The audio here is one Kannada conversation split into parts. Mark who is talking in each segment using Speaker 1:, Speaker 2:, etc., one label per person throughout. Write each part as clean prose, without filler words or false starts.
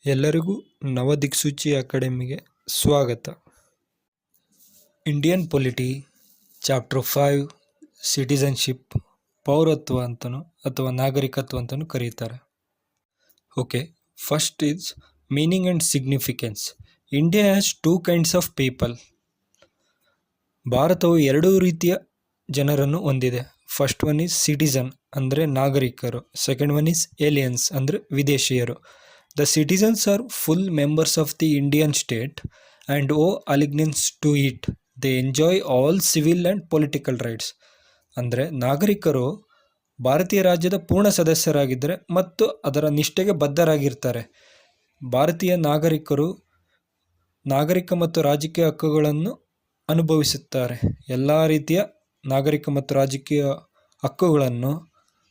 Speaker 1: ಎಲ್ಲರಿಗೂ ನವದಿಕ್ಸೂಚಿ ಅಕಾಡೆಮಿಗೆ ಸ್ವಾಗತ. ಇಂಡಿಯನ್ ಪೊಲಿಟಿ ಚಾಪ್ಟರ್ 5 ಸಿಟಿಸನ್ಶಿಪ್, ಪೌರತ್ವ ಅಂತನೂ ಅಥವಾ ನಾಗರಿಕತ್ವ ಅಂತಲೂ ಕರೀತಾರೆ. Okay, first is meaning and significance. India has 2 kinds of people. ಭಾರತವು 2 ರೀತಿಯ ಜನರನ್ನು ಹೊಂದಿದೆ. ಫಸ್ಟ್ ಒನ್ ಈಸ್ ಸಿಟಿಸನ್ ಅಂದರೆ ನಾಗರಿಕರು. ಸೆಕೆಂಡ್ ಒನ್ ಈಸ್ ಏಲಿಯನ್ಸ್ ಅಂದರೆ ವಿದೇಶಿಯರು. The citizens are full members of the Indian state and owe allegiance to it. They enjoy all civil and political rights. ಅಂದರೆ ನಾಗರಿಕರು ಭಾರತೀಯ ರಾಜ್ಯದ ಪೂರ್ಣ ಸದಸ್ಯರಾಗಿದ್ದರೆ ಮತ್ತು ಅದರ ನಿಷ್ಠೆಗೆ ಬದ್ಧರಾಗಿರ್ತಾರೆ. ಭಾರತೀಯ ನಾಗರಿಕರು ನಾಗರಿಕ ಮತ್ತು ರಾಜಕೀಯ ಹಕ್ಕುಗಳನ್ನು ಅನುಭವಿಸುತ್ತಾರೆ. ಎಲ್ಲ ರೀತಿಯ ನಾಗರಿಕ ಮತ್ತು ರಾಜಕೀಯ ಹಕ್ಕುಗಳನ್ನು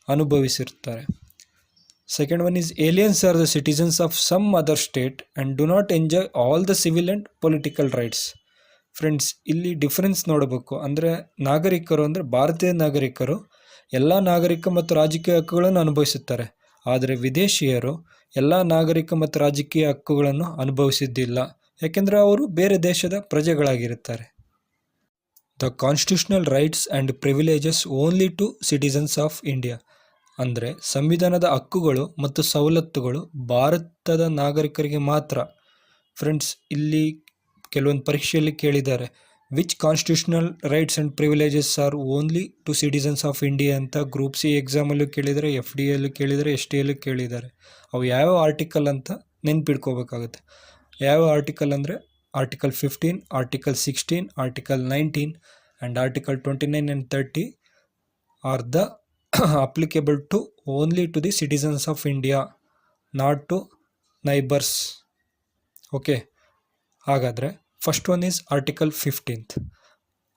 Speaker 1: ಅನುಭವಿಸಿರುತ್ತಾರೆ. Second one is aliens are the citizens of some other state and do not enjoy all the civil and political rights. Friends, ಇಲ್ಲಿ ಡಿಫರೆನ್ಸ್ ನೋಡಬೇಕು. ಅಂದರೆ ನಾಗರಿಕರು ಅಂದರೆ ಭಾರತೀಯ ನಾಗರಿಕರು ಎಲ್ಲ ನಾಗರಿಕ ಮತ್ತು ರಾಜಕೀಯ ಹಕ್ಕುಗಳನ್ನು ಅನುಭವಿಸುತ್ತಾರೆ. ಆದರೆ ವಿದೇಶಿಯರು ಎಲ್ಲ ನಾಗರಿಕ ಮತ್ತು ರಾಜಕೀಯ ಹಕ್ಕುಗಳನ್ನು ಅನುಭವಿಸಿದ್ದಿಲ್ಲ, ಯಾಕೆಂದರೆ ಅವರು ಬೇರೆ ದೇಶದ ಪ್ರಜೆಗಳಾಗಿರುತ್ತಾರೆ. The constitutional rights and privileges only to citizens of India. ಅಂದರೆ ಸಂವಿಧಾನದ ಹಕ್ಕುಗಳು ಮತ್ತು ಸವಲತ್ತುಗಳು ಭಾರತದ ನಾಗರಿಕರಿಗೆ ಮಾತ್ರ. ಫ್ರೆಂಡ್ಸ್, ಇಲ್ಲಿ ಕೆಲವೊಂದು ಪರೀಕ್ಷೆಯಲ್ಲಿ ಕೇಳಿದ್ದಾರೆ, which constitutional rights and privileges are only to citizens of India ಅಂತ ಗ್ರೂಪ್ ಸಿ ಎಕ್ಸಾಮಲ್ಲೂ ಕೇಳಿದರೆ, FD ಯಲ್ಲೂ ಕೇಳಿದರೆ, ST ಯಲ್ಲೂ ಕೇಳಿದ್ದಾರೆ. ಅವು ಯಾವ ಆರ್ಟಿಕಲ್ ಅಂತ ನೆನ್ಪಿಡ್ಕೋಬೇಕಾಗುತ್ತೆ. ಯಾವ ಆರ್ಟಿಕಲ್ ಅಂದರೆ article 15, article 16, article 19 and article 29 and 30 are the applicable to only to the citizens of India, not to neighbors. Okay, ಹಾಗಾದರೆ first one is article 15th.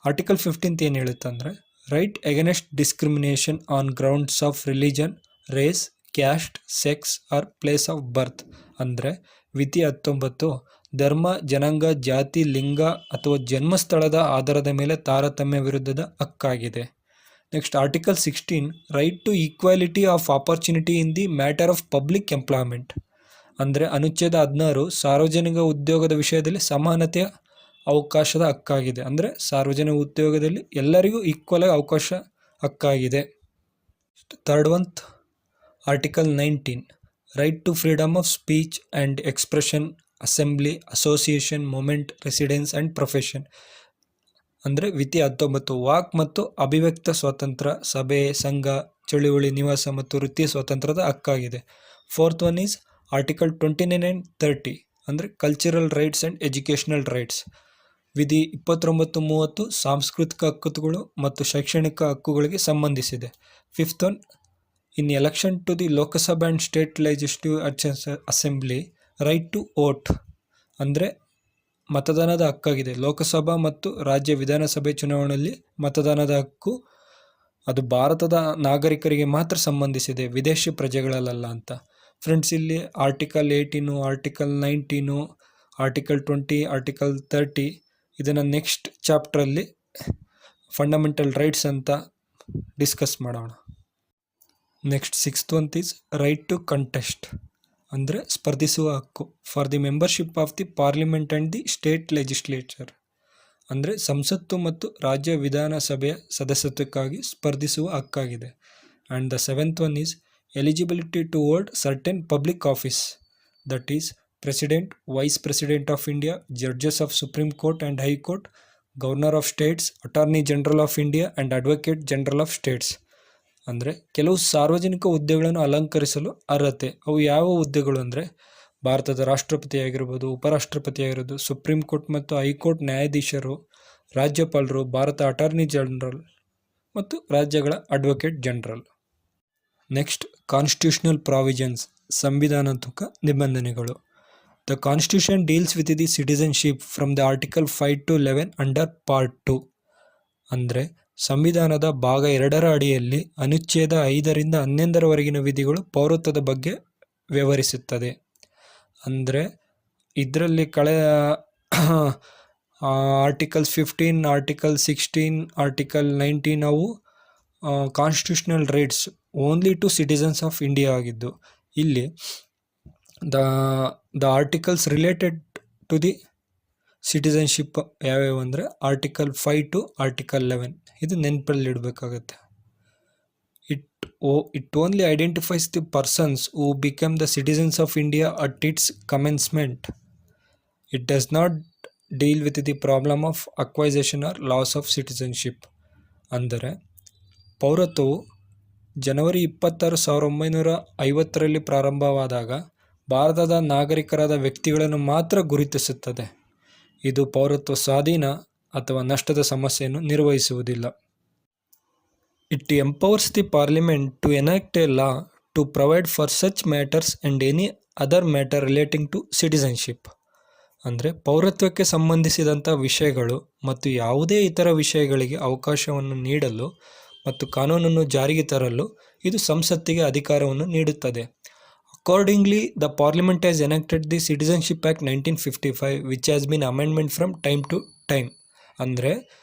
Speaker 1: Article 15th ಏನು ಹೇಳುತ್ತೆ ಅಂದರೆ, right against discrimination on grounds of religion, race, caste, sex or place of birth. ಅಂದರೆ ವಿಧಿ 19 ಧರ್ಮ, ಜನಾಂಗ, ಜಾತಿ, ಲಿಂಗ ಅಥವಾ ಜನ್ಮಸ್ಥಳದ ಆಧಾರದ ಮೇಲೆ ತಾರತಮ್ಯ ವಿರುದ್ಧದ ಹಕ್ಕಾಗಿದೆ. Next article 16 right to equality of opportunity in the matter of public employment. ಅಂದರೆ ಅನುಚ್ಛೇದ 16 ಸಾರ್ವಜನಿಕ ಉದ್ಯೋಗದ ವಿಷಯದಲ್ಲಿ ಸಮಾನತೆಯ ಅವಕಾಶದ ಹಕ್ಕಾಗಿದೆ. ಅಂದರೆ ಸಾರ್ವಜನಿಕ ಉದ್ಯೋಗದಲ್ಲಿ ಎಲ್ಲರಿಗೂ ಈಕ್ವಲ್ ಆಗಿ ಅವಕಾಶ ಹಕ್ಕಾಗಿದೆ. Third one article 19 right to freedom of speech and expression, assembly, association, movement, residence and profession. ಅಂದರೆ ವಿಧಿ 19 ವಾಕ್ ಮತ್ತು ಅಭಿವ್ಯಕ್ತ ಸ್ವಾತಂತ್ರ್ಯ, ಸಭೆ, ಸಂಘ, ಚಳುವಳಿ, ನಿವಾಸ ಮತ್ತು ವೃತ್ತಿ ಸ್ವಾತಂತ್ರ್ಯದ ಹಕ್ಕಾಗಿದೆ. Fourth one is article 29 and 30 ಅಂದರೆ cultural rights and educational rights. ವಿಧಿ 29, 30 ಸಾಂಸ್ಕೃತಿಕ ಹಕ್ಕುಗಳು ಮತ್ತು ಶೈಕ್ಷಣಿಕ ಹಕ್ಕುಗಳಿಗೆ ಸಂಬಂಧಿಸಿದೆ. Fifth one in election to the Lok Sabha and state legislative assembly right to vote. ಅಂದರೆ ಮತದಾನದ ಹಕ್ಕಾಗಿದೆ. ಲೋಕಸಭಾ ಮತ್ತು ರಾಜ್ಯ ವಿಧಾನಸಭೆ ಚುನಾವಣೆಯಲ್ಲಿ ಮತದಾನದ ಹಕ್ಕು ಅದು ಭಾರತದ ನಾಗರಿಕರಿಗೆ ಮಾತ್ರ ಸಂಬಂಧಿಸಿದೆ, ವಿದೇಶಿ ಪ್ರಜೆಗಳಲ್ಲ ಅಂತ. ಫ್ರೆಂಡ್ಸ್, ಇಲ್ಲಿ ಆರ್ಟಿಕಲ್ 18, ಆರ್ಟಿಕಲ್ 19, ಆರ್ಟಿಕಲ್ 20, ಆರ್ಟಿಕಲ್ 30 ಇದನ್ನು ನೆಕ್ಸ್ಟ್ ಚಾಪ್ಟ್ರಲ್ಲಿ ಫಂಡಮೆಂಟಲ್ ರೈಟ್ಸ್ ಅಂತ ಡಿಸ್ಕಸ್ ಮಾಡೋಣ. Next sixth one is right to contest ಅಂದರೆ ಸ್ಪರ್ಧಿಸುವ ಹಕ್ಕು for the membership of the parliament and the state legislature. ಅಂದರೆ ಸಂಸತ್ತು ಮತ್ತು ರಾಜ್ಯ ವಿಧಾನಸಭೆಯ ಸದಸ್ಯತ್ವಕ್ಕಾಗಿ ಸ್ಪರ್ಧಿಸುವ ಹಕ್ಕಾಗಿದೆ. And the seventh one is eligibility to hold certain public office, that is president, vice president of India, judges of supreme court and high court, governor of states, attorney general of India and advocate general of States. ಅಂದರೆ ಕೆಲವು ಸಾರ್ವಜನಿಕ ಹುದ್ದೆಗಳನ್ನು ಅಲಂಕರಿಸಲು ಅರ್ಹತೆ. ಅವು ಯಾವ ಹುದ್ದೆಗಳು ಅಂದರೆ ಭಾರತದ ರಾಷ್ಟ್ರಪತಿ ಆಗಿರ್ಬೋದು, ಉಪರಾಷ್ಟ್ರಪತಿ ಆಗಿರ್ಬೋದು, ಸುಪ್ರೀಂ ಕೋರ್ಟ್ ಮತ್ತು ಹೈಕೋರ್ಟ್ ನ್ಯಾಯಾಧೀಶರು, ರಾಜ್ಯಪಾಲರು, ಭಾರತ ಅಟಾರ್ನಿ ಜನರಲ್ ಮತ್ತು ರಾಜ್ಯಗಳ advocate general. Next constitutional provisions, ಸಂವಿಧಾನಾತ್ಮಕ ನಿಬಂಧನೆಗಳು. The constitution deals with the citizenship from the article 5 to 11 under part 2. ಅಂದರೆ ಸಂವಿಧಾನದ ಭಾಗ 2ರ ಅಡಿಯಲ್ಲಿ ಅನುಚ್ಛೇದ 5ರಿಂದ 11ರವರೆಗಿನ ವಿಧಿಗಳು ಪೌರತ್ವದ ಬಗ್ಗೆ ವ್ಯವಹರಿಸುತ್ತದೆ. ಅಂದರೆ ಇದರಲ್ಲಿ ಆರ್ಟಿಕಲ್ 15, ಆರ್ಟಿಕಲ್ 16, ಆರ್ಟಿಕಲ್ 19 ಅವು constitutional rights only to citizens of India ಆಗಿದ್ದು, ಇಲ್ಲಿ the articles related to the citizenship ಯಾವ್ಯಾವು ಅಂದರೆ ಆರ್ಟಿಕಲ್ 5 to ಆರ್ಟಿಕಲ್ 11. ಇದು ನೆನಪಲ್ಲಿ ಇಡಬೇಕಾಗತ್ತೆ. It only identifies the persons who become the citizens of India at its commencement. It does not deal with the problem of acquisition or loss of citizenship. ಅಂದರೆ ಪೌರತ್ವವು ಜನವರಿ 26, 1950ರಲ್ಲಿ ಪ್ರಾರಂಭವಾದಾಗ ಭಾರತದ ನಾಗರಿಕರಾದ ವ್ಯಕ್ತಿಗಳನ್ನು ಮಾತ್ರ ಗುರುತಿಸುತ್ತದೆ. ಇದು ಪೌರತ್ವ ಸ್ವಾಧೀನ ಅಥವಾ ನಷ್ಟದ ಸಮಸ್ಯೆಯನ್ನು ನಿರ್ವಹಿಸುವುದಿಲ್ಲ. It empowers the parliament to enact a law to provide for such matters and any other matter relating to citizenship. ಅಂದರೆ ಪೌರತ್ವಕ್ಕೆ ಸಂಬಂಧಿಸಿದಂಥ ವಿಷಯಗಳು ಮತ್ತು ಯಾವುದೇ ಇತರ ವಿಷಯಗಳಿಗೆ ಅವಕಾಶವನ್ನು ನೀಡಲು ಮತ್ತು ಕಾನೂನನ್ನು ಜಾರಿಗೆ ತರಲು ಇದು ಸಂಸತ್ತಿಗೆ ಅಧಿಕಾರವನ್ನು ನೀಡುತ್ತದೆ. Accordingly, the parliament has enacted the citizenship act 1955 which has been amendment from time to time. ಅಂದರೆ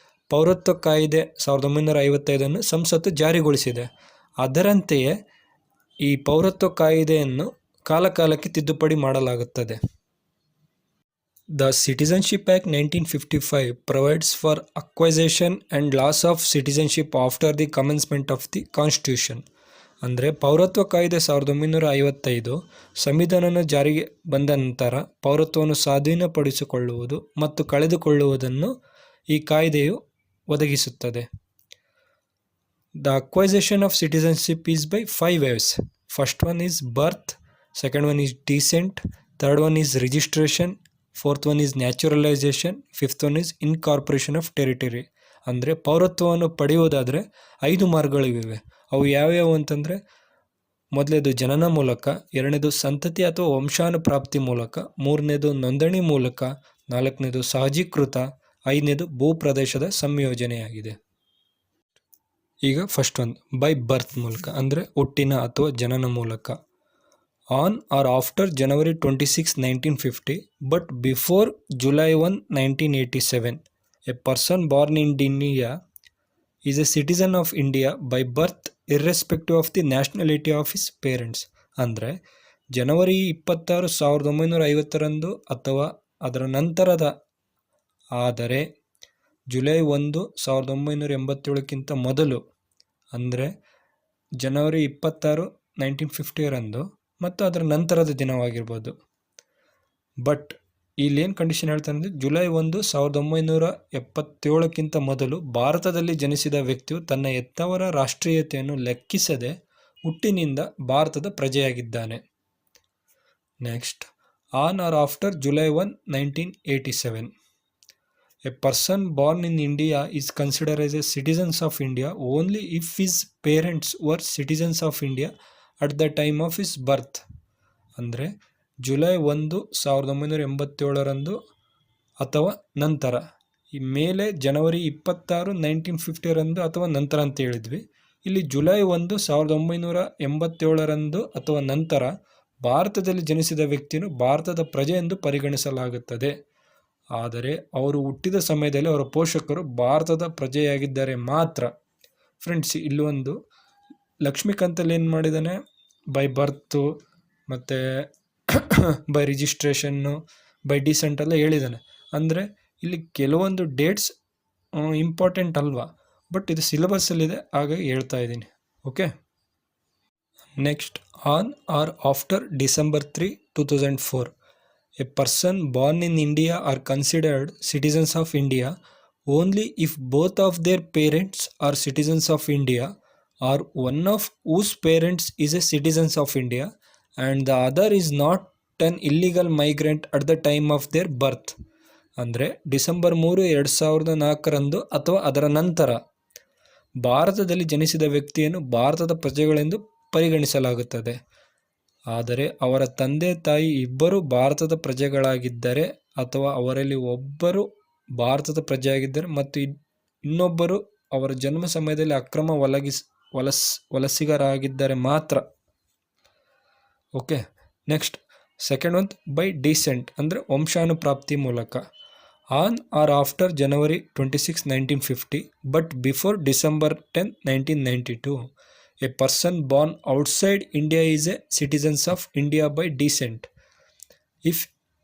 Speaker 1: ಪೌರತ್ವ ಕಾಯ್ದೆ 1955 ಸಂಸತ್ತು ಜಾರಿಗೊಳಿಸಿದೆ. ಅದರಂತೆಯೇ ಈ ಪೌರತ್ವ ಕಾಯ್ದೆಯನ್ನು ಕಾಲಕಾಲಕ್ಕೆ ತಿದ್ದುಪಡಿ ಮಾಡಲಾಗುತ್ತದೆ. The Citizenship Act 1955 provides for acquisition and loss of citizenship after the commencement of the Constitution. ಅಂದರೆ ಪೌರತ್ವ ಕಾಯ್ದೆ 1955 ಸಂವಿಧಾನ ಜಾರಿಗೆ ಬಂದ ನಂತರ ಪೌರತ್ವವನ್ನು ಸ್ವಾಧೀನಪಡಿಸಿಕೊಳ್ಳುವುದು ಮತ್ತು ಕಳೆದುಕೊಳ್ಳುವುದನ್ನು ಈ ಕಾಯ್ದೆಯು ಒದಗಿಸುತ್ತದೆ. The acquisition of citizenship is by 5 ways. First one is birth, second one is descent, third one is registration, fourth one is naturalisation, fifth one is incorporation of territory. ಅಂದರೆ ಪೌರತ್ವವನ್ನು ಪಡೆಯುವುದಾದರೆ 5 ಮಾರ್ಗಗಳಿವೆ. ಅವು ಯಾವ್ಯಾವು ಅಂತಂದರೆ, ಮೊದಲನೇದು ಜನನ ಮೂಲಕ, ಎರಡನೇದು ಸಂತತಿ ಅಥವಾ ವಂಶಾನುಪ್ರಾಪ್ತಿ ಮೂಲಕ, ಮೂರನೇದು ನೋಂದಣಿ ಮೂಲಕ, ನಾಲ್ಕನೇದು ಸಹಜೀಕೃತ, ಐದನೇದು ಭೂಪ್ರದೇಶದ ಸಂಯೋಜನೆಯಾಗಿದೆ. ಈಗ ಫಸ್ಟ್ ಒನ್ ಬೈ ಬರ್ತ್ ಮೂಲಕ, ಅಂದರೆ ಹುಟ್ಟಿನ ಅಥವಾ ಜನನ ಮೂಲಕ. On or after January 26, 1950, but before July 1, 1987, a person born in India is a citizen of India by birth irrespective of the nationality of his parents. ಅಂದರೆ ಜನವರಿ 26, 1950 ಅಥವಾ ಅದರ ನಂತರದ ಆದರೆ ಜುಲೈ 1, 1987ಕ್ಕಿಂತ ಮೊದಲು, ಅಂದರೆ ಜನವರಿ 26, 1950 ಮತ್ತು ಅದರ ನಂತರದ ದಿನವಾಗಿರ್ಬೋದು. ಬಟ್ ಇಲ್ಲೇನು ಕಂಡೀಷನ್ ಹೇಳ್ತಾರೆ ಅಂದರೆ, ಜುಲೈ 1, 1977ಕ್ಕಿಂತ ಮೊದಲು ಭಾರತದಲ್ಲಿ ಜನಿಸಿದ ವ್ಯಕ್ತಿಯು ತನ್ನ ಹೆತ್ತವರ ರಾಷ್ಟ್ರೀಯತೆಯನ್ನು ಲೆಕ್ಕಿಸದೆ ಹುಟ್ಟಿನಿಂದ ಭಾರತದ ಪ್ರಜೆಯಾಗಿದ್ದಾನೆ. Next, on or after July 1, 1987, a person born in India is consider as a citizens of India only if his parents were citizens of India at the time of his birth. ಅಂದರೆ ಜುಲೈ 1, 1987 ಅಥವಾ ನಂತರ, ಈ ಮೇಲೆ ಜನವರಿ 26, 1950 ಅಥವಾ ನಂತರ ಅಂತ ಹೇಳಿದ್ವಿ. ಇಲ್ಲಿ ಜುಲೈ 1, 1987 ಅಥವಾ ನಂತರ ಭಾರತದಲ್ಲಿ ಜನಿಸಿದ ವ್ಯಕ್ತಿಯನ್ನು ಭಾರತದ ಪ್ರಜೆ ಎಂದು ಪರಿಗಣಿಸಲಾಗುತ್ತದೆ. ಆದರೆ ಅವರು ಹುಟ್ಟಿದ ಸಮಯದಲ್ಲಿ ಅವರ ಪೋಷಕರು ಭಾರತದ ಪ್ರಜೆಯಾಗಿದ್ದರೆ ಮಾತ್ರ. ಫ್ರೆಂಡ್ಸ್, ಇಲ್ಲಿ ಒಂದು ಲಕ್ಷ್ಮೀಕಾಂತಲ್ಲಿ ಏನು ಮಾಡಿದ್ದಾನೆ, ಬೈ ಬರ್ತು ಮತ್ತು ಬೈ ರಿಜಿಸ್ಟ್ರೇಷನ್ನು, ಬೈ ಡಿಸೆಂಟ್ ಎಲ್ಲ ಹೇಳಿದ್ದಾನೆ. ಅಂದರೆ ಇಲ್ಲಿ ಕೆಲವೊಂದು ಡೇಟ್ಸ್ ಇಂಪಾರ್ಟೆಂಟ್ ಅಲ್ವಾ, ಬಟ್ ಇದು ಸಿಲೆಬಸ್ಸಲ್ಲಿದೆ, ಹಾಗಾಗಿ ಹೇಳ್ತಾ ಇದ್ದೀನಿ. Okay. Next, on or after December 3, 2004, a person born in India are considered citizens of India only if both of their parents are citizens of India or one of whose parents is a citizens of India and the other is not an illegal migrant at the time of their birth. ಅಂದರೆ ಡಿಸೆಂಬರ್ 3, 2004 ಅಥವಾ ಅದರ ನಂತರ ಭಾರತದಲ್ಲಿ ಜನಿಸಿದ ವ್ಯಕ್ತಿಯನ್ನು ಭಾರತದ ಪ್ರಜೆಗಳೆಂದು ಪರಿಗಣಿಸಲಾಗುತ್ತದೆ. ಆದರೆ ಅವರ ತಂದೆ ತಾಯಿ ಇಬ್ಬರು ಭಾರತದ ಪ್ರಜೆಗಳಾಗಿದ್ದರೆ ಅಥವಾ ಅವರಲ್ಲಿ ಒಬ್ಬರು ಭಾರತದ ಪ್ರಜೆಯಾಗಿದ್ದರೆ ಮತ್ತು ಇನ್ನೊಬ್ಬರು ಅವರ ಜನ್ಮ ಸಮಯದಲ್ಲಿ ಅಕ್ರಮ ವಲಸಿಗರಾಗಿದ್ದರೆ ಮಾತ್ರ. Okay. Next, second one by descent, ಅಂದರೆ ವಂಶಾನುಪ್ರಾಪ್ತಿ ಮೂಲಕ. On or after January 26, 1950 but before December 10, 1992, a person born outside India is a citizens of India by descent. If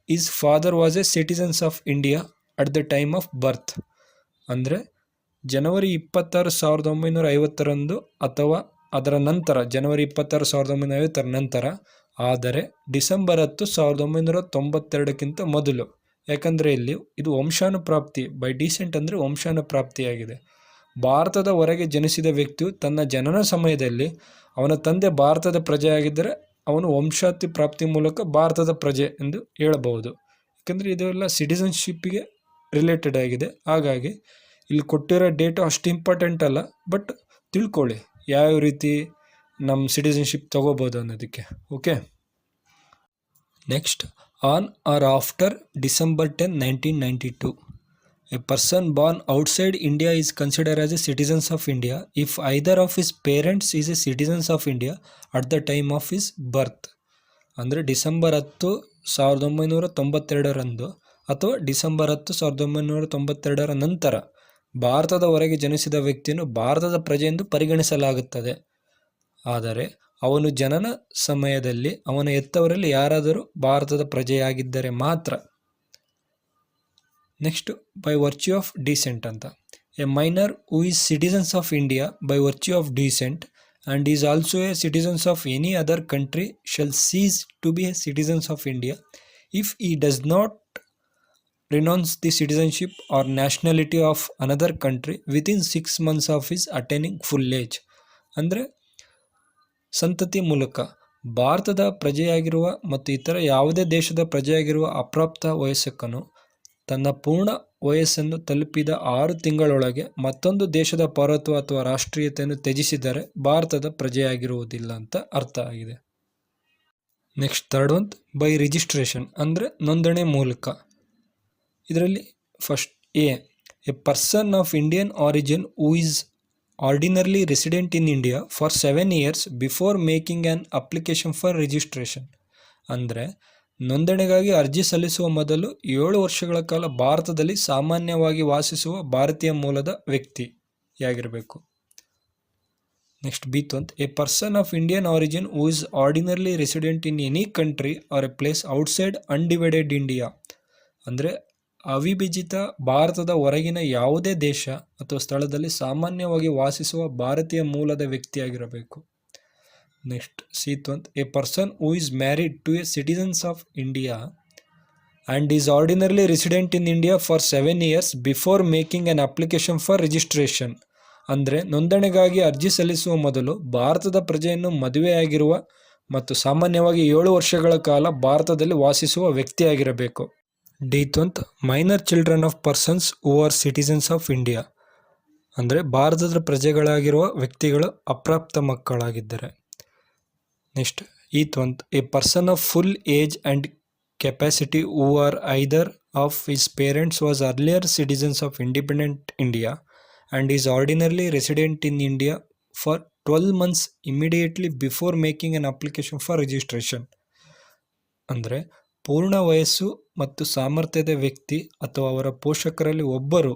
Speaker 1: is father was a citizens of India at the time of birth. ಅಂದರೆ ಜನವರಿ 26, 1950 ಅಥವಾ ಅದರ ನಂತರ, ಜನವರಿ 26, 1950 ನಂತರ, ಆದರೆ ಡಿಸೆಂಬರ್ 10, 1992ಕ್ಕಿಂತ ಮೊದಲು. ಯಾಕಂದರೆ ಇಲ್ಲಿ ಇದು ವಂಶಾನುಪ್ರಾಪ್ತಿ, ಬೈ ಡಿಸೆಂಟ್ ಅಂದರೆ ವಂಶಾನುಪ್ರಾಪ್ತಿಯಾಗಿದೆ. ಭಾರತದ ಹೊರಗೆ ಜನಿಸಿದ ವ್ಯಕ್ತಿಯು ತನ್ನ ಜನನ ಸಮಯದಲ್ಲಿ ಅವನ ತಂದೆ ಭಾರತದ ಪ್ರಜೆಯಾಗಿದ್ದರೆ ಅವನು ವಂಶಾತಿ ಪ್ರಾಪ್ತಿ ಮೂಲಕ ಭಾರತದ ಪ್ರಜೆ ಎಂದು ಹೇಳಬಹುದು. ಯಾಕಂದರೆ ಇದೆಲ್ಲ ಸಿಟಿಸನ್ಶಿಪ್ಪಿಗೆ ರಿಲೇಟೆಡ್ ಆಗಿದೆ. ಹಾಗಾಗಿ ಇಲ್ಲಿ ಕೊಟ್ಟಿರೋ ಡೇಟು ಅಷ್ಟು ಇಂಪಾರ್ಟೆಂಟ್ ಅಲ್ಲ, ಬಟ್ ತಿಳ್ಕೊಳ್ಳಿ ಯಾವ ರೀತಿ ನಮ್ಮ ಸಿಟಿಸನ್ಶಿಪ್ ತಗೋಬೋದು ಅನ್ನೋದಕ್ಕೆ. Okay, next, on or after December 10, 1992, a person born outside India is considered as a citizen of India if either of his parents is a citizens of India at the time of his birth. ಅಂದರೆ ಡಿಸೆಂಬರ್ 10, 1992 ಅಥವಾ ಡಿಸೆಂಬರ್ 10, 1992 ನಂತರ ಭಾರತದ ಹೊರಗೆ ಜನಿಸಿದ ವ್ಯಕ್ತಿಯನ್ನು ಭಾರತದ ಪ್ರಜೆ ಎಂದು ಪರಿಗಣಿಸಲಾಗುತ್ತದೆ. ಆದರೆ ಅವನು ಜನನ ಸಮಯದಲ್ಲಿ ಅವನ ಹೆತ್ತವರಲ್ಲಿ ಯಾರಾದರೂ ಭಾರತದ ಪ್ರಜೆಯಾಗಿದ್ದರೆ ಮಾತ್ರ. Next, by virtue of descent ಅಂತ. A minor who is citizens of India by virtue of descent and is also a citizens of any other country shall cease to be a citizens of India if he does not renounce the citizenship or nationality of another country within 6 months of his attaining full age. ಅಂದರೆ ಸಂತತಿ ಮೂಲಕ ಭಾರತದ ಪ್ರಜೆಯಾಗಿರುವ ಮತ್ತು ಇತರ ಯಾವುದೇ ದೇಶದ ಪ್ರಜೆಯಾಗಿರುವ ಅಪ್ರಾಪ್ತ ವಯಸ್ಕನು ತನ್ನ ಪೂರ್ಣ ವಯಸ್ಸನ್ನು ತಲುಪಿದ 6 ತಿಂಗಳೊಳಗೆ ಮತ್ತೊಂದು ದೇಶದ ಪೌರತ್ವ ಅಥವಾ ರಾಷ್ಟ್ರೀಯತೆಯನ್ನು ತ್ಯಜಿಸಿದರೆ ಭಾರತದ ಪ್ರಜೆಯಾಗಿರುವುದಿಲ್ಲ ಅಂತ ಅರ್ಥ ಆಗಿದೆ. Next, third one, by registration ಅಂದರೆ ನೋಂದಣಿ ಮೂಲಕ. ಇದರಲ್ಲಿ first a person of Indian origin who is ordinarily resident in India for 7 years before making an application for registration. ಅಂದರೆ ನೋಂದಣಿಗಾಗಿ ಅರ್ಜಿ ಸಲ್ಲಿಸುವ ಮೊದಲು 7 ವರ್ಷಗಳ ಕಾಲ ಭಾರತದಲ್ಲಿ ಸಾಮಾನ್ಯವಾಗಿ ವಾಸಿಸುವ ಭಾರತೀಯ ಮೂಲದ ವ್ಯಕ್ತಿಯಾಗಿರಬೇಕು. Next, B one, a person of Indian origin who is ordinarily resident in any country or a place outside undivided India. ಅಂದರೆ ಅವಿಭಜಿತ ಭಾರತದ ಹೊರಗಿನ ಯಾವುದೇ ದೇಶ ಅಥವಾ ಸ್ಥಳದಲ್ಲಿ ಸಾಮಾನ್ಯವಾಗಿ ವಾಸಿಸುವ ಭಾರತೀಯ ಮೂಲದ ವ್ಯಕ್ತಿಯಾಗಿರಬೇಕು. Next, C one, a person who is married to a citizens of India and is ordinarily resident in India for 7 years before making an application for registration. ಅಂದರೆ ನೋಂದಣಿಗಾಗಿ ಅರ್ಜಿ ಸಲ್ಲಿಸುವ ಮೊದಲು ಭಾರತದ ಪ್ರಜೆಯನ್ನು ಮದುವೆಯಾಗಿರುವ ಮತ್ತು ಸಾಮಾನ್ಯವಾಗಿ 7 ವರ್ಷಗಳ ಕಾಲ ಭಾರತದಲ್ಲಿ ವಾಸಿಸುವ ವ್ಯಕ್ತಿಯಾಗಿರಬೇಕು. D one, minor children of persons who are citizens of India. ಅಂದರೆ ಭಾರತದ ಪ್ರಜೆಗಳಾಗಿರುವ ವ್ಯಕ್ತಿಗಳು ಅಪ್ರಾಪ್ತ ಮಕ್ಕಳಾಗಿದ್ದರೆ. Next, E one, a person of full age and capacity who or either of his parents was earlier citizens of independent India and is ordinarily resident in India for 12 months immediately before making an application for registration. ಅಂದರೆ ಪೂರ್ಣ ವಯಸ್ಸು ಮತ್ತು ಸಾಮರ್ಥ್ಯದ ವ್ಯಕ್ತಿ ಅಥವಾ ಅವರ ಪೋಷಕರಲ್ಲಿ ಒಬ್ಬರು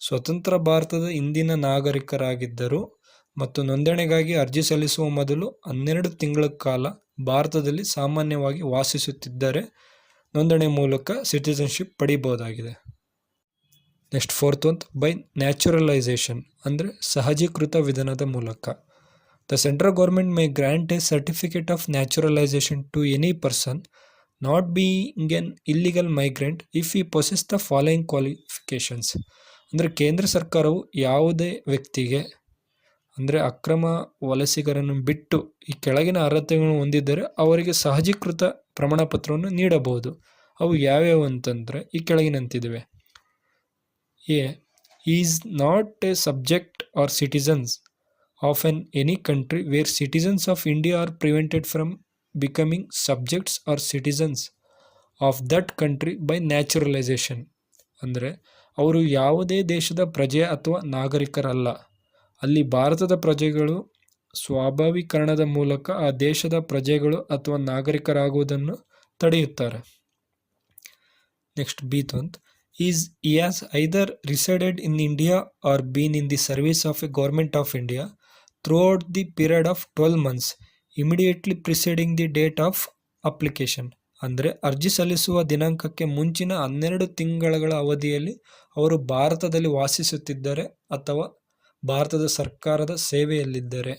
Speaker 1: ಸ್ವತಂತ್ರ ಭಾರತದ ಇಂದಿನ ನಾಗರಿಕರಾಗಿದ್ದರು ಮತ್ತು ನೋಂದಣಿಗಾಗಿ ಅರ್ಜಿ ಸಲ್ಲಿಸುವ ಮೊದಲು 12 ತಿಂಗಳ ಕಾಲ ಭಾರತದಲ್ಲಿ ಸಾಮಾನ್ಯವಾಗಿ ವಾಸಿಸುತ್ತಿದ್ದರೆ ನೋಂದಣಿ ಮೂಲಕ ಸಿಟಿಸನ್ಶಿಪ್ ಪಡಿಬಹುದಾಗಿದೆ. Next, fourth one, by naturalisation ಅಂದರೆ ಸಹಜೀಕೃತ ವಿಧಾನದ ಮೂಲಕ. The central government may grant a certificate of naturalisation to any person not being an illegal migrant if he possesses the following qualifications. ಅಂದರೆ ಕೇಂದ್ರ ಸರ್ಕಾರವು ಯಾವುದೇ ವ್ಯಕ್ತಿಗೆ, ಅಂದರೆ ಅಕ್ರಮ ವಲಸಿಗರನ್ನು ಬಿಟ್ಟು ಈ ಕೆಳಗಿನ ಅರ್ಹತೆಗಳನ್ನು ಹೊಂದಿದ್ದರೆ ಅವರಿಗೆ ಸಹಜೀಕೃತ ಪ್ರಮಾಣಪತ್ರವನ್ನು ನೀಡಬಹುದು. ಅವು ಯಾವ್ಯಾವು ಅಂತಂದರೆ ಈ ಕೆಳಗಿನಂತಿವೆ. A is not a subject or citizens of any country where citizens of India are prevented from becoming subjects or citizens of that country by naturalization. ಅಂದರೆ ಅವರು ಯಾವುದೇ ದೇಶದ ಪ್ರಜೆ ಅಥವಾ ನಾಗರಿಕರಲ್ಲ, ಅಲ್ಲಿ ಭಾರತದ ಪ್ರಜೆಗಳು ಸ್ವಾಭಾವೀಕರಣದ ಮೂಲಕ ಆ ದೇಶದ ಪ್ರಜೆಗಳು ಅಥವಾ ನಾಗರಿಕರಾಗುವುದನ್ನು ತಡೆಯುತ್ತಾರೆ. Next, B one, is he has either resided in India or been in the service of a government of India throughout the period of 12 months immediately preceding the date of application. ಅಂದರೆ ಅರ್ಜಿ ಸಲ್ಲಿಸುವ ದಿನಾಂಕಕ್ಕೆ ಮುಂಚಿನ 12 ತಿಂಗಳ ಅವಧಿಯಲ್ಲಿ ಅವರು ಭಾರತದಲ್ಲಿ ವಾಸಿಸುತ್ತಿದ್ದರೆ ಅಥವಾ ಭಾರತದ ಸರ್ಕಾರದ ಸೇವೆಯಲ್ಲಿದ್ದರೆ.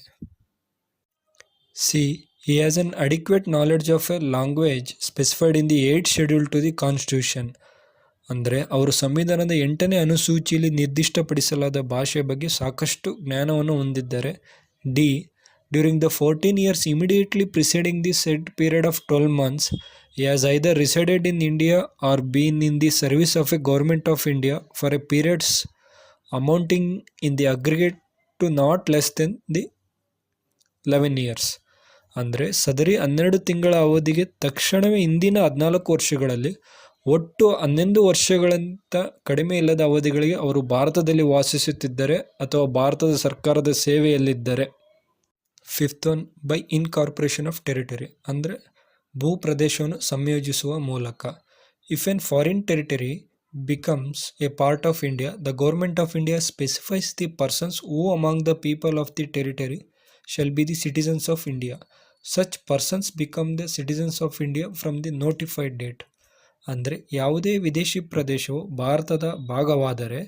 Speaker 1: C. He has an adequate knowledge of a language specified in the 8th schedule to the Constitution. ಅಂದರೆ ಅವರು ಸಂವಿಧಾನದ 8ನೇ ಅನುಸೂಚಿಯಲ್ಲಿ ನಿರ್ದಿಷ್ಟಪಡಿಸಲಾದ ಭಾಷೆಯ ಬಗ್ಗೆ ಸಾಕಷ್ಟು ಜ್ಞಾನವನ್ನು ಹೊಂದಿದ್ದಾರೆ. D. During the 14 years immediately preceding the said period of 12 months, he has either resided in India or been in the service of a government of India for a periods amounting in the aggregate to not less than the 11 years. ಅಂದರೆ ಸದರಿ 12 ತಿಂಗಳ ಅವಧಿಗೆ ತಕ್ಷಣವೇ ಇಂದಿನ 14 ವರ್ಷಗಳಲ್ಲಿ ಒಟ್ಟು 11 ವರ್ಷಗಳಿಂದ ಕಡಿಮೆ ಇಲ್ಲದ ಅವಧಿಗಳಿಗೆ ಅವರು ಭಾರತದಲ್ಲಿ ವಾಸಿಸುತ್ತಿದ್ದರೆ ಅಥವಾ ಭಾರತದ ಸರ್ಕಾರದ ಸೇವೆಯಲ್ಲಿದ್ದರೆ. Fifth one, by incorporation of territory, ಅಂದರೆ ಭೂ ಪ್ರದೇಶವನ್ನು ಸಂಯೋಜಿಸುವ ಮೂಲಕ. If an foreign territory becomes a part of India, the government of India specifies the persons who among the people of the territory shall be the citizens of India. Such persons become the citizens of India from the notified date. ಅಂದರೆ ಯಾವುದೇ ವಿದೇಶಿ ಪ್ರದೇಶವು ಭಾರತದ ಭಾಗವಾದರೆ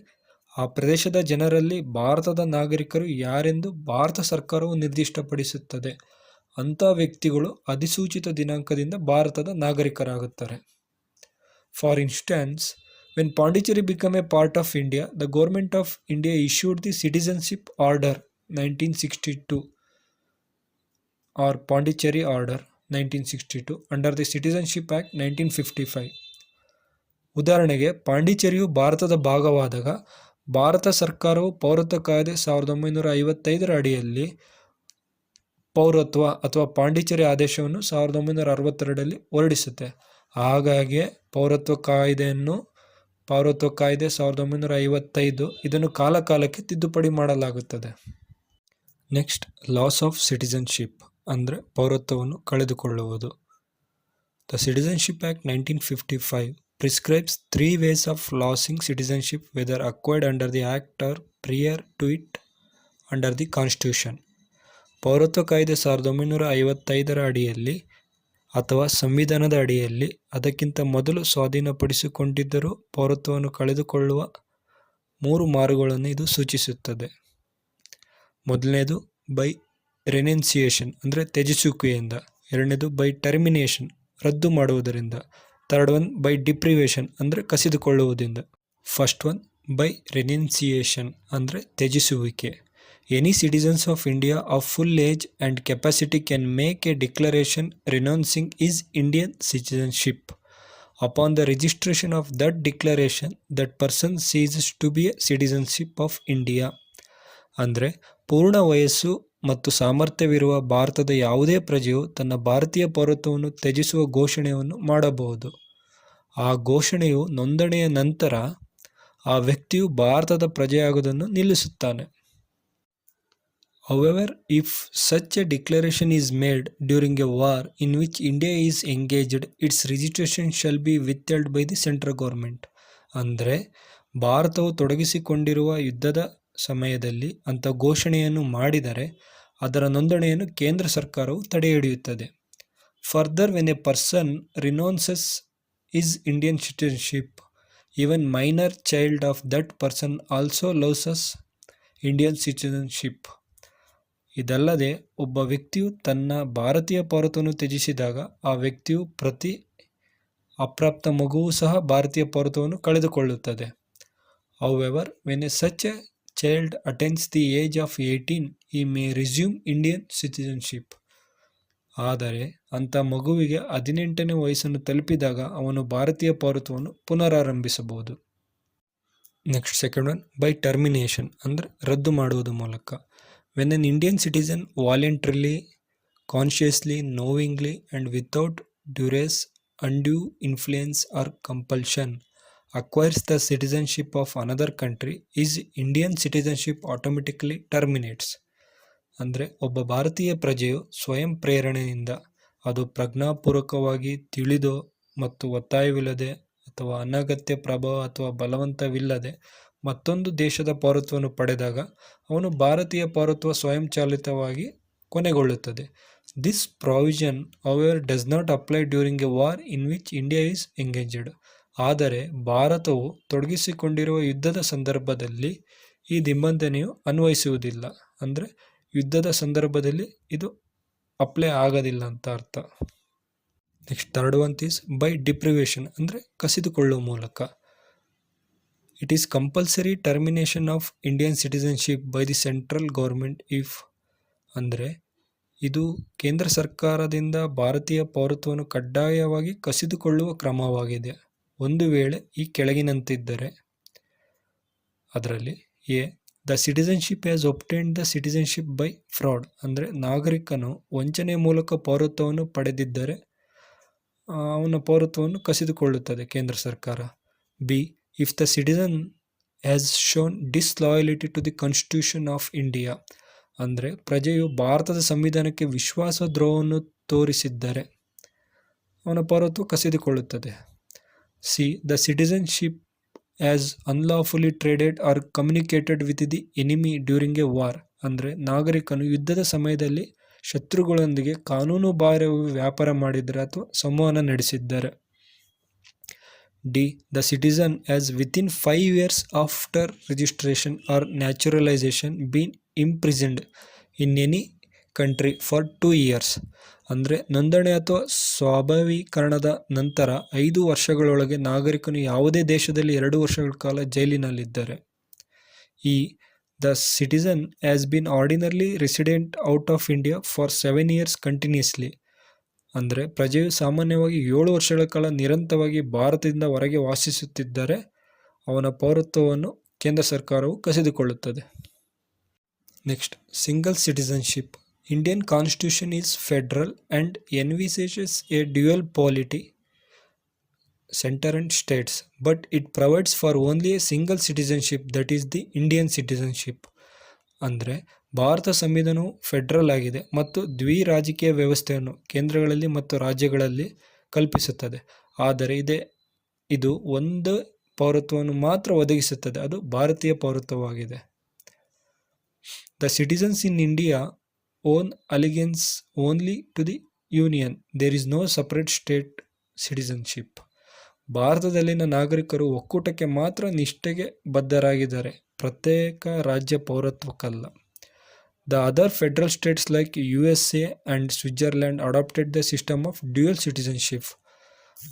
Speaker 1: ಆ ಪ್ರದೇಶದ ಜನರಲ್ಲಿ ಭಾರತದ ನಾಗರಿಕರು ಯಾರೆಂದು ಭಾರತ ಸರ್ಕಾರವು ನಿರ್ದಿಷ್ಟಪಡಿಸುತ್ತದೆ. ಅಂಥ ವ್ಯಕ್ತಿಗಳು ಅಧಿಸೂಚಿತ ದಿನಾಂಕದಿಂದ ಭಾರತದ ನಾಗರಿಕರಾಗುತ್ತಾರೆ. For instance, when Pondicherry become a part of India, the government of India issued the citizenship order 1962 or Pondicherry order 1962 under the citizenship act 1955. ಉದಾಹರಣೆಗೆ, ಪಾಂಡಿಚೇರಿಯು ಭಾರತದ ಭಾಗವಾದಾಗ ಭಾರತ ಸರ್ಕಾರವು ಪೌರತ್ವ ಕಾಯ್ದೆ 1955 ಅಡಿಯಲ್ಲಿ ಪೌರತ್ವ ಅಥವಾ ಪಾಂಡಿಚೇರಿ ಆದೇಶವನ್ನು 1962 ಹೊರಡಿಸುತ್ತೆ. ಹಾಗಾಗಿ ಪೌರತ್ವ ಕಾಯ್ದೆ 1955 ಇದನ್ನು ಕಾಲಕಾಲಕ್ಕೆ ತಿದ್ದುಪಡಿ ಮಾಡಲಾಗುತ್ತದೆ. ನೆಕ್ಸ್ಟ್, ಲಾಸ್ ಆಫ್ ಸಿಟಿಸನ್ಶಿಪ್ ಅಂದರೆ ಪೌರತ್ವವನ್ನು ಕಳೆದುಕೊಳ್ಳುವುದು. The citizenship act 1955 prescribes 3 ways of losing citizenship, whether acquired under the act or prior to it under the constitution. ಪೌರತ್ವ ಕಾಯ್ದೆ 1955 ಅಡಿಯಲ್ಲಿ ಅಥವಾ ಸಂವಿಧಾನದ ಅಡಿಯಲ್ಲಿ ಅದಕ್ಕಿಂತ ಮೊದಲು ಸ್ವಾಧೀನಪಡಿಸಿಕೊಂಡಿದ್ದರೂ ಪೌರತ್ವವನ್ನು ಕಳೆದುಕೊಳ್ಳುವ 3 ಮಾರ್ಗಗಳನ್ನು ಇದು ಸೂಚಿಸುತ್ತದೆ. ಮೊದಲನೇದು ಬೈ ರೆನೆನ್ಸಿಯೇಷನ್ ಅಂದರೆ ತ್ಯಜಿಸುವಿಕೆಯಿಂದ. ಎರಡನೇದು ಬೈ ಟರ್ಮಿನೇಷನ್ ರದ್ದು ಮಾಡುವುದರಿಂದ. ಥರ್ಡ್ ಒನ್ ಬೈ ಡಿಪ್ರಿವೇಷನ್ ಅಂದರೆ ಕಸಿದುಕೊಳ್ಳುವುದರಿಂದ. ಫಸ್ಟ್ ಒನ್ ಬೈ ರೆನೆನ್ಸಿಯೇಷನ್ ಅಂದರೆ ತ್ಯಜಿಸುವಿಕೆ. Any citizens of India of full age and capacity can make a declaration renouncing his Indian citizenship. Upon the registration of that declaration that person ceases to be a citizenship of India. ಅಂದರೆ ಪೂರ್ಣ ವಯಸ್ಸು ಮತ್ತು ಸಾಮರ್ಥ್ಯವಿರುವ ಭಾರತದ ಯಾವುದೇ ಪ್ರಜೆಯು ತನ್ನ ಭಾರತೀಯ ಪೌರತ್ವವನ್ನು ತ್ಯಜಿಸುವ ಘೋಷಣೆಯನ್ನು ಮಾಡಬಹುದು. ಆ ಘೋಷಣೆಯು ನೋಂದಣಿಯ ನಂತರ ಆ ವ್ಯಕ್ತಿಯು ಭಾರತದ ಪ್ರಜೆಯಾಗುವುದನ್ನು ನಿಲ್ಲಿಸುತ್ತಾನೆ. However, if such a declaration is made during a war in which India is engaged, its registration shall be withheld by the central government. ಅಂದರೆ ಭಾರತವು ತೊಡಗಿಸಿಕೊಂಡಿರುವ ಯುದ್ಧದ ಸಮಯದಲ್ಲಿ ಅಂಥ ಘೋಷಣೆಯನ್ನು ಮಾಡಿದರೆ ಅದರ ನೋಂದಣಿಯನ್ನು ಕೇಂದ್ರ ಸರ್ಕಾರವು ತಡೆಹಿಡಿಯುತ್ತದೆ. Further, when a person renounces his Indian citizenship, even minor child of that person also loses Indian citizenship. ಇದಲ್ಲದೆ ಒಬ್ಬ ವ್ಯಕ್ತಿಯು ತನ್ನ ಭಾರತೀಯ ಪೌರತ್ವವನ್ನು ತ್ಯಜಿಸಿದಾಗ ಆ ವ್ಯಕ್ತಿಯು ಪ್ರತಿ ಅಪ್ರಾಪ್ತ ಮಗುವು ಸಹ ಭಾರತೀಯ ಪೌರತ್ವವನ್ನು ಕಳೆದುಕೊಳ್ಳುತ್ತದೆ. However, when such a child attains the age of 18, he may resume Indian citizenship. ಆದರೆ ಅಂಥ ಮಗುವಿಗೆ 18ನೇ ವಯಸ್ಸನ್ನು ತಲುಪಿದಾಗ ಅವನು ಭಾರತೀಯ ಪೌರತ್ವವನ್ನು ಪುನರಾರಂಭಿಸಬಹುದು. Next second one by termination ಅಂದರೆ ರದ್ದು ಮಾಡುವುದರ ಮೂಲಕ. When an Indian citizen voluntarily, consciously, knowingly and without duress, undue influence or compulsion acquires the citizenship of another country, his Indian citizenship automatically terminates. ಅಂದರೆ ಒಬ್ಬ ಭಾರತೀಯ ಪ್ರಜೆಯು ಸ್ವಯಂ ಪ್ರೇರಣೆಯಿಂದ, ಅದು ಪ್ರಜ್ಞಾಪೂರ್ವಕವಾಗಿ ತಿಳಿದೋ ಮತ್ತು ಒತ್ತಾಯವಿಲ್ಲದೆ ಅಥವಾ ಅನಗತ್ಯ ಪ್ರಭಾವ ಅಥವಾ ಬಲವಂತವಿಲ್ಲದೆ ಮತ್ತೊಂದು ದೇಶದ ಪೌರತ್ವವನ್ನು ಪಡೆದಾಗ ಅವನು ಭಾರತೀಯ ಪೌರತ್ವ ಸ್ವಯಂಚಾಲಿತವಾಗಿ ಕೊನೆಗೊಳ್ಳುತ್ತದೆ. This provision, however, does not apply during a war in which India is engaged. ಆದರೆ ಭಾರತವು ತೊಡಗಿಸಿಕೊಂಡಿರುವ ಯುದ್ಧದ ಸಂದರ್ಭದಲ್ಲಿ ಈ ನಿಬಂಧನೆಯು ಅನ್ವಯಿಸುವುದಿಲ್ಲ. ಅಂದರೆ ಯುದ್ಧದ ಸಂದರ್ಭದಲ್ಲಿ ಇದು ಅಪ್ಲೈ ಆಗೋದಿಲ್ಲ ಅಂತ ಅರ್ಥ. Next third one is by deprivation, ಅಂದರೆ ಕಸಿದುಕೊಳ್ಳುವ ಮೂಲಕ. It is compulsory termination of Indian citizenship by the central government if, ಅಂದರೆ ಇದು ಕೇಂದ್ರ ಸರ್ಕಾರದಿಂದ ಭಾರತೀಯ ಪೌರತ್ವವನ್ನು ಕಡ್ಡಾಯವಾಗಿ ಕಸಿದುಕೊಳ್ಳುವ ಕ್ರಮವಾಗಿದೆ ಒಂದು ವೇಳೆ ಈ ಕೆಳಗಿನಂತಿದ್ದರೆ. ಅದರಲ್ಲಿ A, the citizenship has obtained the citizenship by fraud, ಅಂದರೆ ನಾಗರಿಕನು ವಂಚನೆ ಮೂಲಕ ಪೌರತ್ವವನ್ನು ಪಡೆದಿದ್ದರೆ ಅವನ ಪೌರತ್ವವನ್ನು ಕಸಿದುಕೊಳ್ಳುತ್ತದೆ ಕೇಂದ್ರ ಸರ್ಕಾರ. B, if the citizen has shown disloyalty to the constitution of India, ಅಂದರೆ ಪ್ರಜೆಯು ಭಾರತದ ಸಂವಿಧಾನಕ್ಕೆ ವಿಶ್ವಾಸ ದ್ರೋಹವನ್ನು ತೋರಿಸಿದ್ದರೆ ಅವನ ಪೌರತ್ವ ಕಸಿದುಕೊಳ್ಳುತ್ತದೆ. C, the citizenship has unlawfully traded or communicated with the enemy during a war, ಅಂದರೆ ನಾಗರಿಕನು ಯುದ್ಧದ ಸಮಯದಲ್ಲಿ ಶತ್ರುಗಳೊಂದಿಗೆ ಕಾನೂನು ಬಾಹಿರವಾಗಿ ವ್ಯಾಪಾರ ಮಾಡಿದರೆ ಅಥವಾ ಸಂವಹನ ನಡೆಸಿದ್ದಾರೆ. D, the citizen has within 5 years after registration or naturalisation been imprisoned in any country for 2 years, ಅಂದರೆ ನೋಂದಣಿ ಅಥವಾ ಸ್ವಾಭಾವೀಕರಣದ ನಂತರ 5 ವರ್ಷಗಳೊಳಗೆ ನಾಗರಿಕನು ಯಾವುದೇ ದೇಶದಲ್ಲಿ 2 ವರ್ಷಗಳ ಕಾಲ ಜೈಲಿನಲ್ಲಿದ್ದರೆ. E, the citizen has been ordinarily resident out of India for 7 years continuously, ಅಂದರೆ ಪ್ರಜೆಯು ಸಾಮಾನ್ಯವಾಗಿ 7 ವರ್ಷಗಳ ಕಾಲ ನಿರಂತರವಾಗಿ ಭಾರತದಿಂದ ಹೊರಗೆ ವಾಸಿಸುತ್ತಿದ್ದರೆ ಅವನ ಪೌರತ್ವವನ್ನು ಕೇಂದ್ರ ಸರ್ಕಾರವು ಕಸಿದುಕೊಳ್ಳುತ್ತದೆ. Next, single citizenship. Indian constitution is federal and envisages a dual polity centre and states, but it provides for only a single citizenship, that is the Indian citizenship. ಅಂದರೆ ಭಾರತ ಸಂವಿಧಾನವು ಫೆಡರಲ್ ಆಗಿದೆ ಮತ್ತು ದ್ವಿರಾಜಕೀಯ ವ್ಯವಸ್ಥೆಯನ್ನು ಕೇಂದ್ರಗಳಲ್ಲಿ ಮತ್ತು ರಾಜ್ಯಗಳಲ್ಲಿ ಕಲ್ಪಿಸುತ್ತದೆ. ಆದರೆ ಇದು ಒಂದು ಪೌರತ್ವವನ್ನು ಮಾತ್ರ ಒದಗಿಸುತ್ತದೆ, ಅದು ಭಾರತೀಯ ಪೌರತ್ವವಾಗಿದೆ. The citizens in India owe allegiance only to the union, there is no separate state citizenship. ಭಾರತದಲ್ಲಿನ ನಾಗರಿಕರು ಒಕ್ಕೂಟಕ್ಕೆ ಮಾತ್ರ ನಿಷ್ಠೆಗೆ ಬದ್ಧರಾಗಿದ್ದಾರೆ, ಪ್ರತ್ಯೇಕ ರಾಜ್ಯ ಪೌರತ್ವಕ್ಕಲ್ಲ. The other federal states like USA and Switzerland adopted the system of dual citizenship.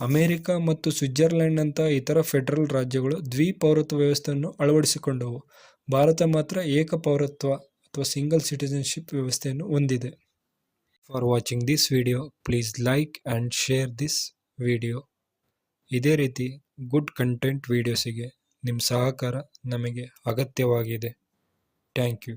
Speaker 1: America ಮತ್ತು ಸ್ವಿಟ್ಜರ್ಲ್ಯಾಂಡ್ನಂತಹ ಇತರ ಫೆಡರಲ್ ರಾಜ್ಯಗಳು ದ್ವಿಪೌರತ್ವ ವ್ಯವಸ್ಥೆಯನ್ನು ಅಳವಡಿಸಿಕೊಂಡವು. ಭಾರತ ಮಾತ್ರ ಏಕ ಪೌರತ್ವ ಅಥವಾ ಸಿಂಗಲ್ ಸಿಟಿಸನ್ಶಿಪ್ ವ್ಯವಸ್ಥೆಯನ್ನು ಹೊಂದಿದೆ. For watching this video please like and share this video. ಇದೇ ರೀತಿ ಗುಡ್ ಕಂಟೆಂಟ್ ವಿಡಿಯೋಸಿಗೆ ನಿಮ್ಮ ಸಹಕಾರ ನಮಗೆ ಅಗತ್ಯವಾಗಿದೆ. Thank you.